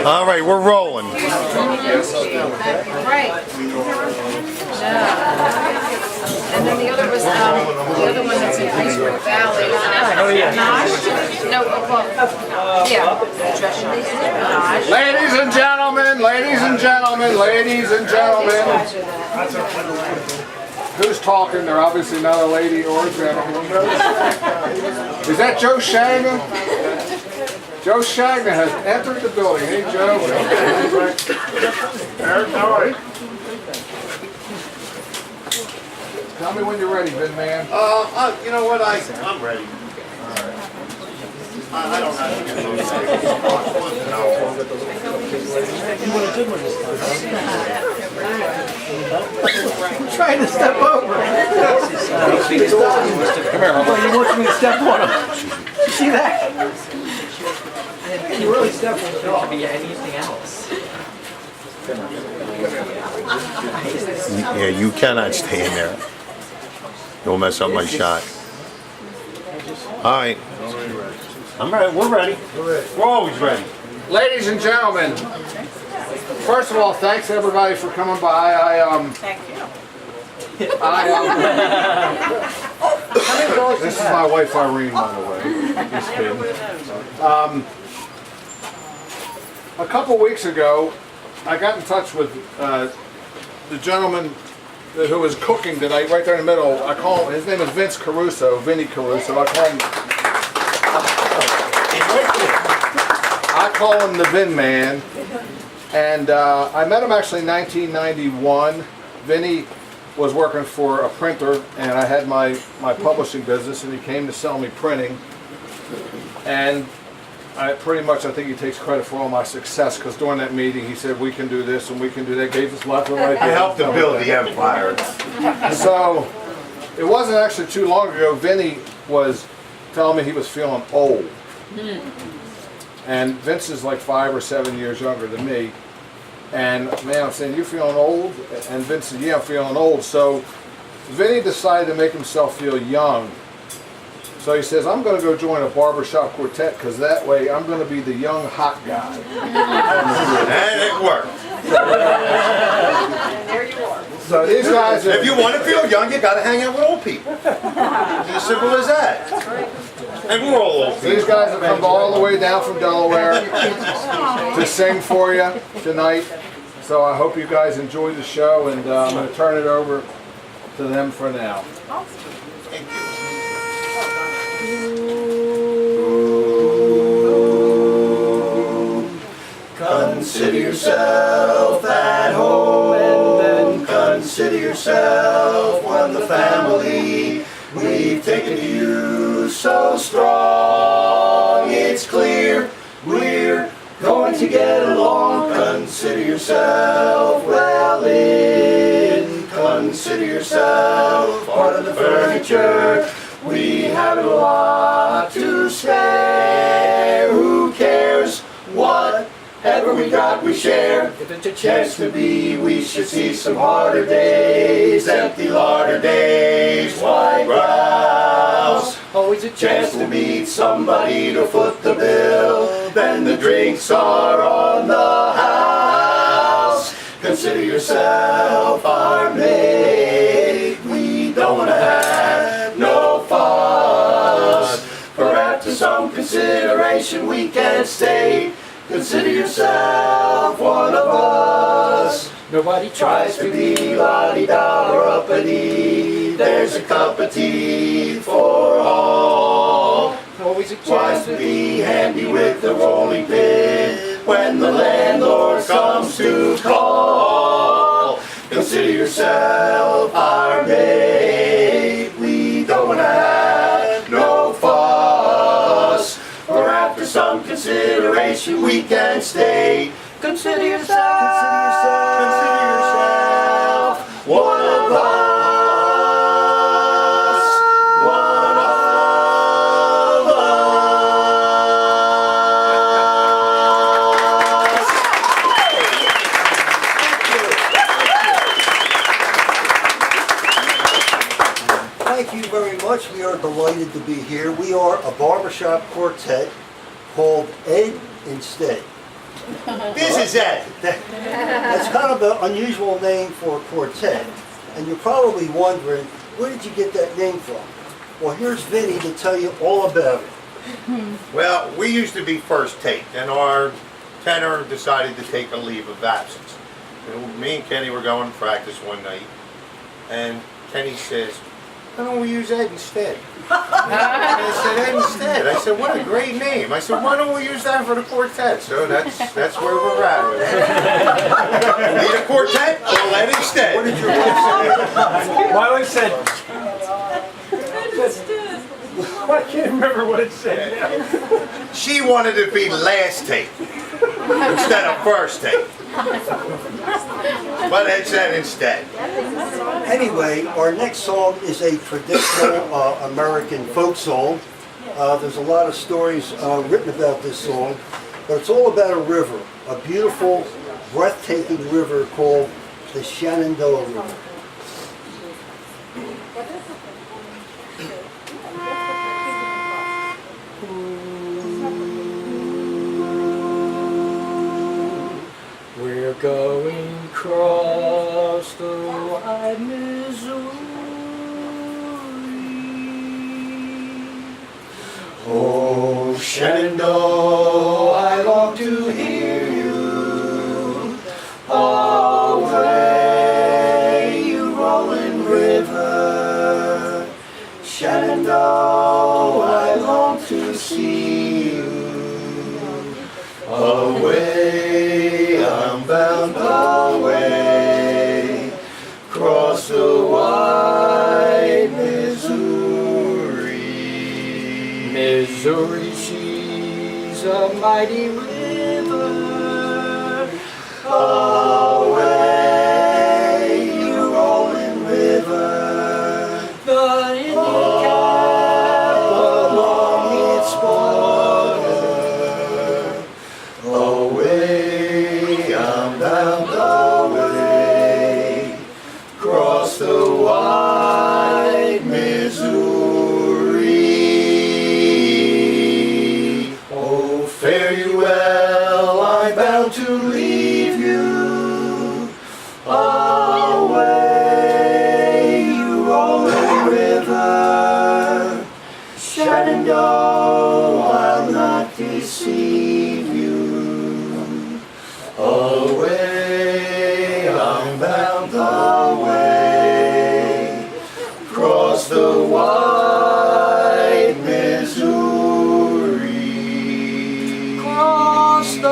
All right, we're rolling. Right. And then the other was the other one that's in Greensboro Valley. Oh yeah. No, well, yeah. Ladies and gentlemen, ladies and gentlemen, ladies and gentlemen. Who's talking? They're obviously not a lady or a gentleman. Is that Joe Shagner? Joe Shagner has entered the building. Hey, Joe. Eric, all right. Tell me when you're ready, Vin Man. You know what? I'm ready. I don't have to get those. I'm trying to step over. Come here, Oh, you want me to step on him? You see that? You really stepped on him. It could be anything else. Yeah, you cannot stay in there. You'll mess up my shot. All right. I'm ready. We're ready. We're always ready. Ladies and gentlemen, first of all, thanks everybody for coming by. This is my wife Irene, by the way. Just kidding. A couple weeks ago, I got in touch with the gentleman who was cooking tonight, right there in the middle. I call him. His name is Vince Caruso, Vinny Caruso. I call him the Vin Man, and I met him actually in 1991. Vinny was working for a printer, and I had my publishing business, and he came to sell me printing. And I think he takes credit for all my success, because during that meeting he said we can do this and we can do that, gave us lots of ideas. I helped him build the empire. So it wasn't actually too long ago, Vinny was telling me he was feeling old. And Vince is like 5 or 7 years younger than me. And man, I'm saying, you feeling old? And Vince said, yeah, I'm feeling old. So Vinny decided to make himself feel young. So he says, I'm going to go join a barbershop quartet, because that way I'm going to be the young hot guy. And it worked. There you are. So these guys are, If you want to feel young, you got to hang out with old people. It's as simple as that. And we're all old people. these guys have come all the way down from Delaware to sing for you tonight. So I hope you guys enjoyed the show, and I'm going to turn it over to them for now. Consider yourself at home, and then consider yourself one of the family. We've taken to you so strong, it's clear we're going to get along. Consider yourself well in, consider yourself part of the furniture. We have a lot to spare. Who cares whatever we got, we share. If it's a chance to be, we should see some harder days. Empty larder days, white grouse. Always a chance to meet somebody to foot the bill. Then the drinks are on the house. Consider yourself our mate. We don't want to have no fuss. For after some consideration we can't stay. Consider yourself one of us. Nobody tries to be la-di-da or uppity. There's a cup of tea for all. Always a chance to be handy with the rolling pin when the landlord comes to call. Consider yourself our mate. We don't want to have no fuss. For after some consideration we can stay. Consider yourself one of us. One of us. Thank you very much. We are delighted to be here. We are a barbershop quartet called Ed Instead. This is it. That's kind of an unusual name for a quartet. And you're probably wondering, where did you get that name from? Well, here's Vinny to tell you all about it. Well, we used to be first take, and our tenor decided to take a leave of absence. And me and Kenny were going to practice one night, and Kenny says, why don't we use Ed instead? And I said, Ed instead. I said, what a great name. I said, why don't we use that for the quartet? So that's where we're at with it. Need a quartet? Well, Ed instead. What did your wife say? My wife said, I can't remember what it said now. She wanted it to be last take instead of first take. But Ed said instead. Anyway, our next song is a traditional American folk song. There's a lot of stories written about this song, but it's all about a river, a beautiful, breathtaking river called the Shenandoah River. We're going across the wide Missouri. Oh, Shenandoah, I long to hear you. Away, you rolling river. Shenandoah, I long to see you. Away, I'm bound away, across the wide Missouri. Missouri, she's a mighty river. Away, you rolling river. But in the cap Along its border. Away, I'm bound away, across the wide Missouri. Oh, fare you well, I'm bound to leave you. Away, you rolling river. Shenandoah, I'll not deceive you. Away, I'm bound away, across the wide Missouri. Across the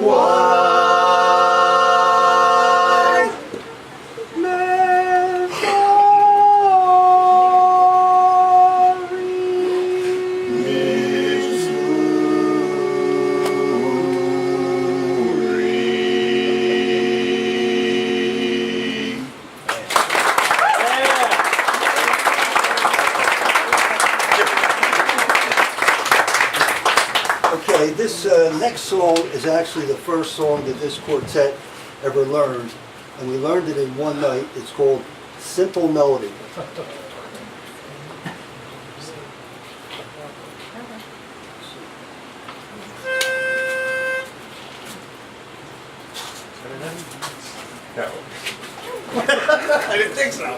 wide Missouri. Okay, this next song is actually the first song that this quartet ever learned, and we learned it in one night. It's called Simple Melody. No. I didn't think so.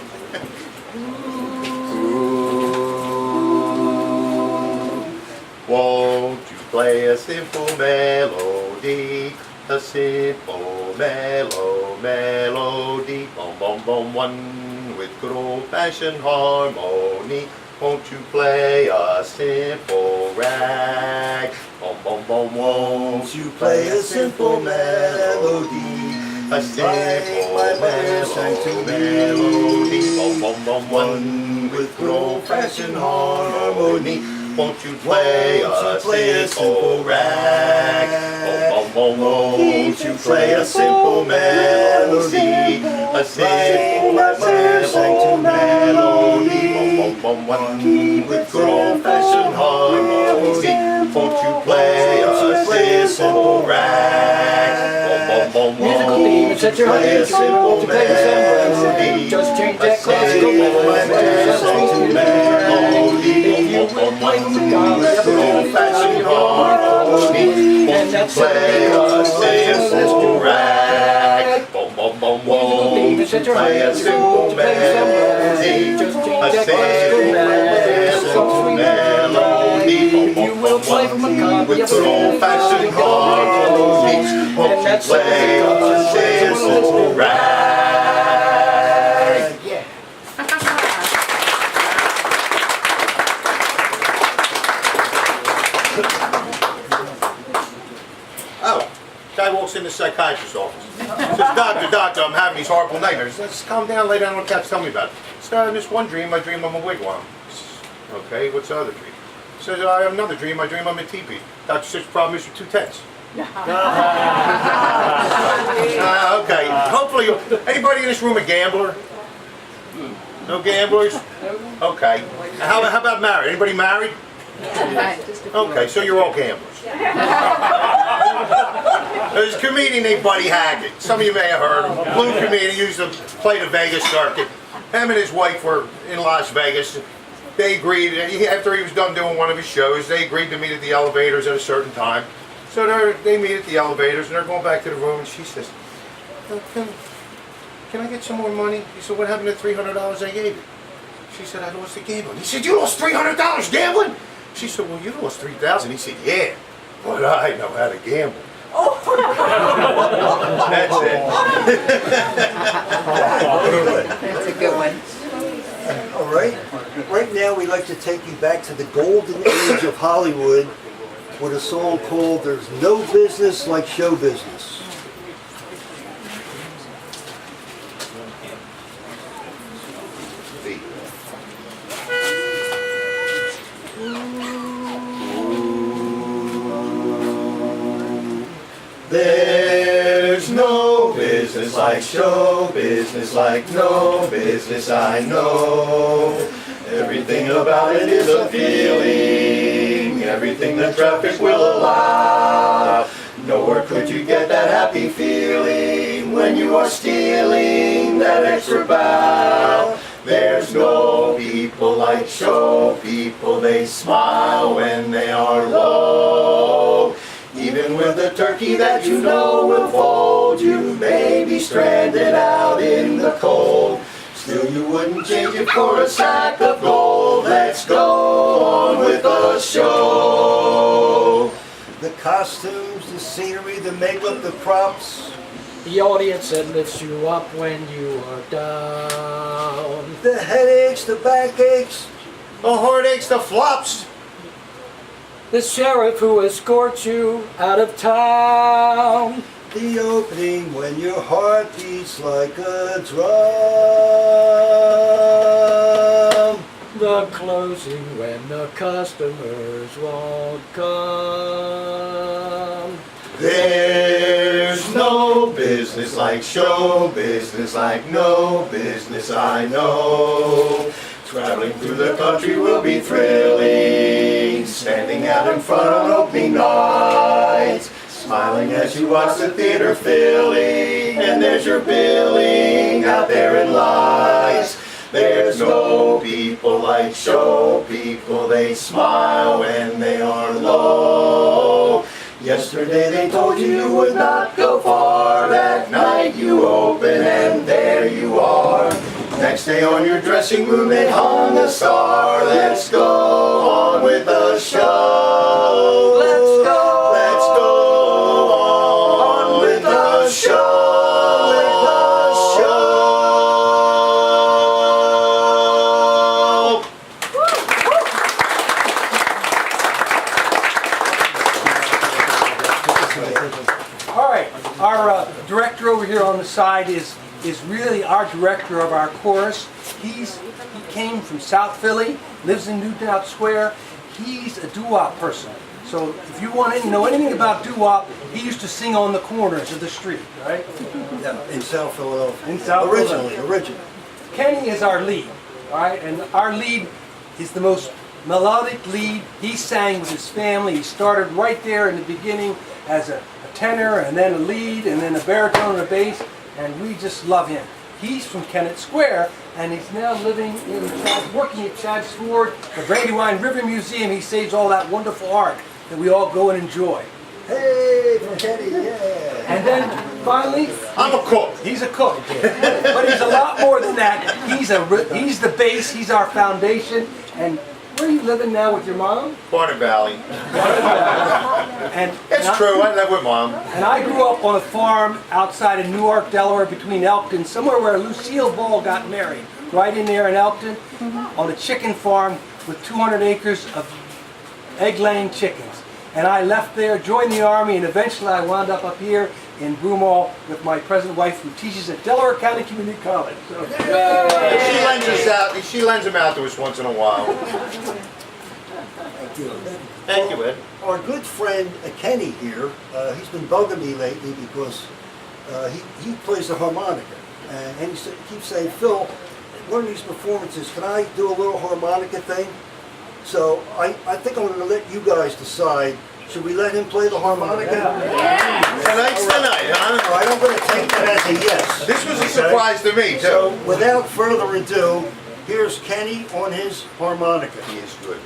Won't you play a simple melody? A simple melody. Boom, boom, boom, one with good old-fashioned harmony. Won't you play a simple rag? Boom, boom, boom, won't you play a simple melody? A simple melody. Boom, boom, boom, one with good old-fashioned harmony. Won't you play a simple rag? Boom, boom, boom, won't you play a simple melody? A simple melody. Boom, boom, boom, one with good old-fashioned harmony. Won't you play a simple rag? Boom, boom, boom, Musical won't theme, you set your play a heart simple to play the melody? melody. Just change that A classical simple melody. If you will play the Good old-fashioned harmony. Won't you play a set your Play a hands simple to play some melody, Just a change that simple melody. You will play from a card. With good old-fashioned harmonies, won't you play a simple rag? Yeah. Oh, guy walks in the psychiatrist's office. Says, doctor, I'm having these horrible nightmares. Let's calm down, lay down on the couch, tell me about it. Says, in this one dream, I dream I'm a wigwam. Okay, what's the other dream? Says, I have another dream, I dream I'm a teepee. Doctor says, problem is you're 2 tenths. Okay, hopefully, anybody in this room a gambler? No gamblers? Okay. How about married? Anybody married? Okay, so you're all gamblers. There's a comedian named Buddy Hackett. Some of you may have heard him. Blue comedian, used to play the Vegas circuit. Him and his wife were in Las Vegas. They agreed, after he was done doing one of his shows, they agreed to meet at the elevators at a certain time. So they meet at the elevators and they're going back to the room and she says, can I get some more money? He said, what happened to $300 I gave you? She said, I lost the gambling. He said, you lost $300 gambling? She said, well, you lost $3,000. He said, yeah, but I know how to gamble. That's it. That's a good one. All right. Right now, we'd like to take you back to the golden age of Hollywood with a song called "There's No Business Like Show Business." There's no business like show business, like no business I know. Everything about it is a feeling, everything the traffic will allow. Nowhere could you get that happy feeling when you are stealing that extra bow. There's no people like show people, they smile when they are low. Even with a turkey that you know will fold, you may be stranded out in the cold. Still you wouldn't change it for a sack of gold. Let's go on with the show. The costumes, the scenery, the makeup, the props. The audience that lifts you up when you are down. The headaches, the backaches. The heartaches, the flops. The sheriff who escorts you out of town. The opening when your heart beats like a drum. The closing when the customers won't come. There's no business like show business, like no business I know. Traveling through the country will be thrilling, standing out in front on opening nights, smiling as you watch the theater filling, and there's your billing out there in lights. There's no people like show people, they smile when they are low. Yesterday they told you you would not go far, that night you open and there you are. Next day on your dressing room they hung a star. Let's go on with the show. Let's go on with the show. All right, our director over here on the side is really our director of our chorus. He came from South Philly, lives in Newtown Square. He's a doo-wop person. So if you want to know anything about doo-wop, he used to sing on the corners of the street, right? Yeah, in South Philadelphia. In South Originally. Kenny is our lead, all right? And our lead is the most melodic lead. He sang with his family. He started right there in the beginning as a tenor, and then a lead, and then a baritone and a bass, and we just love him. He's from Kennett Square, and he's now living working at Chad's Ford, the Brandywine River Museum. He saves all that wonderful art that we all go and enjoy. Hey, from Kenny, yeah. And then finally, I'm a cook. he's a cook, but he's a lot more than that. He's the base. He's our foundation. And where are you living now with your mom? Corner Valley. And It's true, I live with Mom. And I grew up on a farm outside of Newark, Delaware, between Elkton, somewhere where Lucille Ball got married, right in there in Elkton, on a chicken farm with 200 acres of egg-laying chickens. And I left there, joined the Army, and eventually I wound up here in Broomall with my present wife, who teaches at Delaware County Community College. So, She lends them out to us once in a while. Thank you. Thank you, Ed. Our good friend Kenny here, he's been bugging me lately because he plays the harmonica. And he keeps saying, Phil, one of these performances, can I do a little harmonica thing? So I think I'm going to let you guys decide. Should we let him play the harmonica? Tonight's the night, huh? All right, I'm going to take that as a yes. This was a surprise to me, So too. without further ado, here's Kenny on his harmonica. He is good.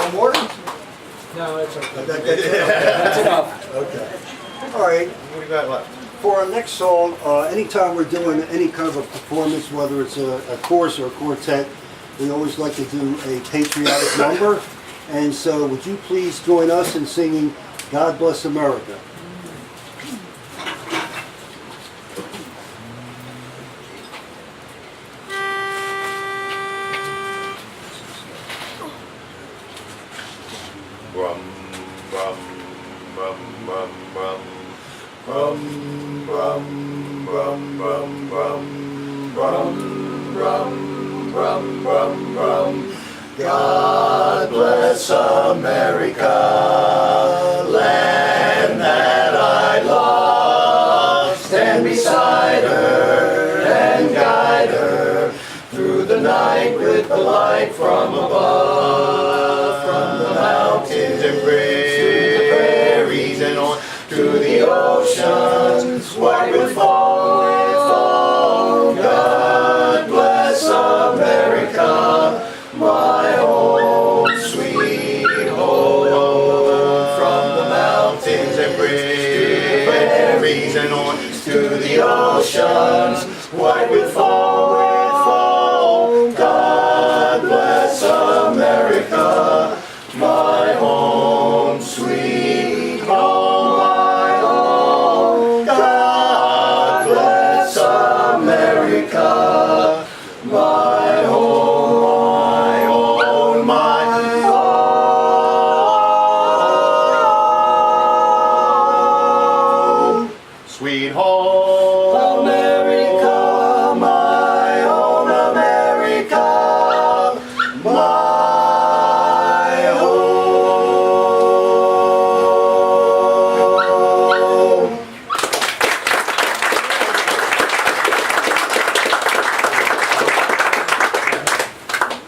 One more? No, it's okay. That's enough. Okay. All right. What do you got left? For our next song, anytime we're doing any kind of a performance, whether it's a chorus or a quartet, we always like to do a patriotic number. And so would you please join us in singing God Bless America? Rum, rum, rum, rum, rum. Rum, rum, rum, rum, rum. Rum, rum, rum, rum, rum. God bless America, land that I love. Stand beside her and guide her through the night with the light from above. From the mountains and prairies and on to the oceans, white with foam. God bless America, my home, sweet home. From the mountains and prairies and on to the oceans, white with foam. God bless America, my home, sweet home, my home. God bless America, my home, my own, my home. Sweet home, America, my own America, my home.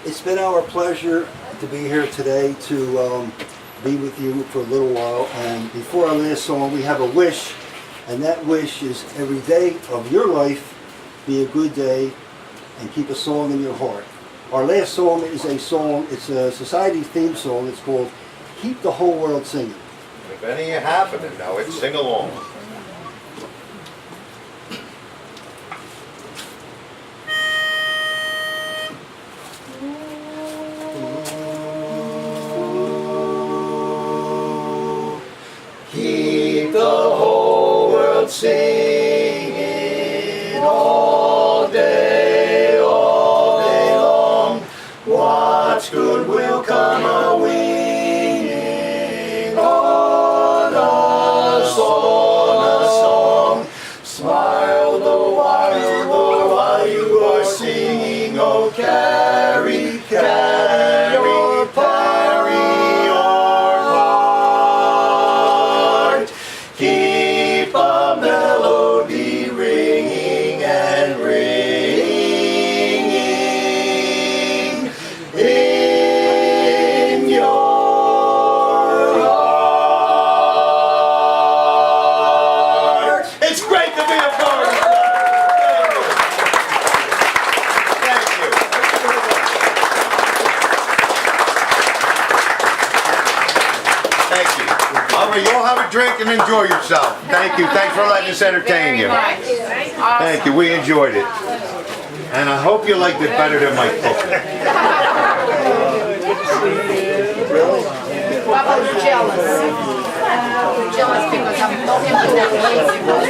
It's been our pleasure to be here today to be with you for a little while. And before our last song, we have a wish, and that wish is every day of your life be a good day and keep a song in your heart. Our last song is a song, it's a society theme song. It's called Keep the Whole World Singing. If any of you happen to know it, sing along. God's good will come a-winging on us, on a song. Smile the while you are singing, oh carry, carry your heart. Keep a melody ringing and ringing in your heart. It's great to be a part of that. Thank you. Thank you. All right, you all have a drink and enjoy yourself. Thank you. Thanks for letting us entertain you. Thank you. We enjoyed it. And I hope you liked it better than my cooking. Papa's jealous. Jealous because I'm looking for that lazy one.